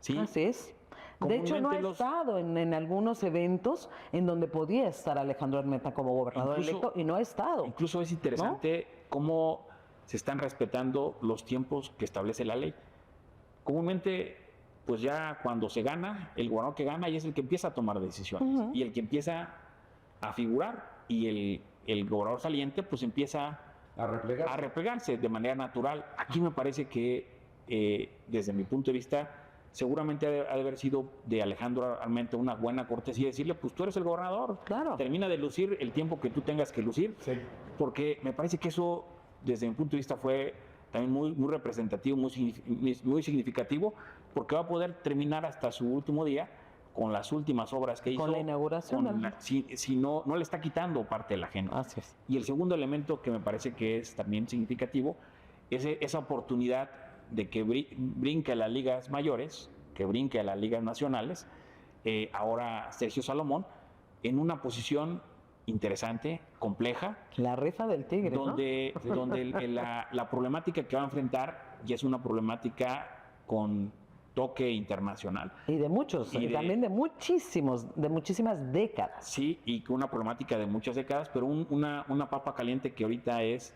¿Sí? Así es. De hecho, no ha estado en algunos eventos en donde podía estar Alejandro Armenta como gobernador electo, y no ha estado. Incluso es interesante, ¿no?, cómo se están respetando los tiempos que establece la ley. Comúnmente, pues ya cuando se gana, el gobernador que gana ya es el que empieza a tomar decisiones, y el que empieza a figurar, y el gobernador saliente pues empieza a replegarse de manera natural. Aquí me parece que desde mi punto de vista seguramente ha de haber sido de Alejandro Armenta una buena cortesía decirle, pues tú eres el gobernador, claro, termina de lucir el tiempo que tú tengas que lucir, sí, porque me parece que eso desde mi punto de vista fue también muy representativo, muy significativo, porque va a poder terminar hasta su último día con las últimas obras que hizo. Con la inauguración. Si no le está quitando parte de la gente. Así es. Y el segundo elemento que me parece que es también significativo es esa oportunidad de que brinque a las ligas mayores, que brinque a las ligas nacionales, ahora Sergio Salomón, en una posición interesante, compleja. La rifa del tigre, donde ¿no? la problemática que va a enfrentar ya es una problemática con toque internacional. Y de muchos, Y también de muchísimas décadas. Sí, y con una problemática de muchas décadas, pero una papa caliente que ahorita es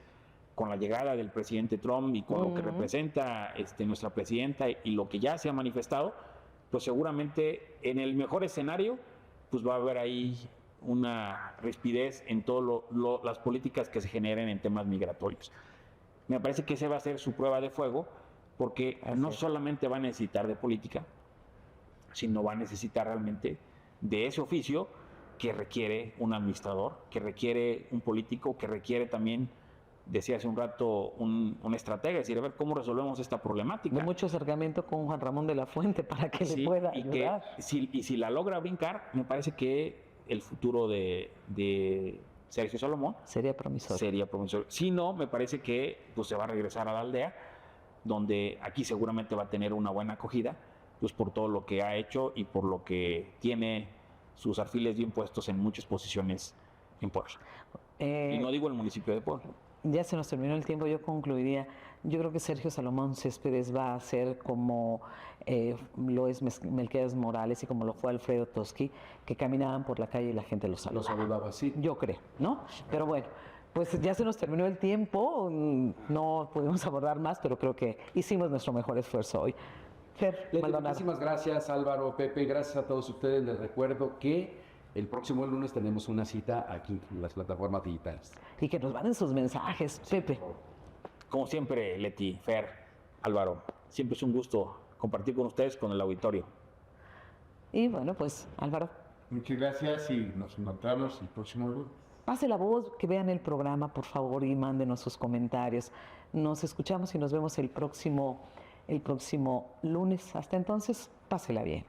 con la llegada del presidente Trump y con lo que representa nuestra presidenta y lo que ya se ha manifestado, pues seguramente en el mejor escenario, pues va a haber ahí una rispidez en todas las políticas que se generen en temas migratorios. Me parece que esa va a ser su prueba de fuego, porque no solamente va a necesitar de política, sino va a necesitar realmente de ese oficio que requiere un administrador, que requiere un político, que requiere también, decía hace un rato, un estratega, es decir, a ver cómo resolvemos esta problemática. De mucho acercamiento con Juan Ramón de la Fuente para que le pueda ayudar. Si la logra brincar, me parece que el futuro de Sergio Salomón Sería promisorio. sería promisorio. Si no, me parece que pues, se va a regresar a la aldea, donde aquí seguramente va a tener una buena acogida, pues por todo lo que ha hecho y por lo que tiene sus alfiles bien puestos en muchas posiciones en Puebla. Y no digo el municipio de Puebla. Ya se nos terminó el tiempo, yo concluiría. Yo creo que Sergio Salomón Céspedes va a ser como lo es Melquiades Morales y como lo fue Alfredo Toski, que caminaban por la calle y la gente los Lo saludaba. saludaba así. Yo creo, ¿no? Pero bueno, pues ya se nos terminó el tiempo, no pudimos abordar más, pero creo que hicimos nuestro mejor esfuerzo hoy. Fer Maldonado. Muchísimas gracias, Álvaro, Pepe, gracias a todos ustedes. Les recuerdo que el próximo lunes tenemos una cita aquí en las plataformas digitales. Y que nos manden sus mensajes, Pepe. Como siempre, Leti, Fer, Álvaro, siempre es un gusto compartir con ustedes, con el auditorio. Y bueno, pues Álvaro, Muchas gracias y nos encontramos el próximo lunes. pase la voz, que vean el programa, por favor, y mándenos sus comentarios. Nos escuchamos y nos vemos el próximo lunes. Hasta entonces, pásela bien.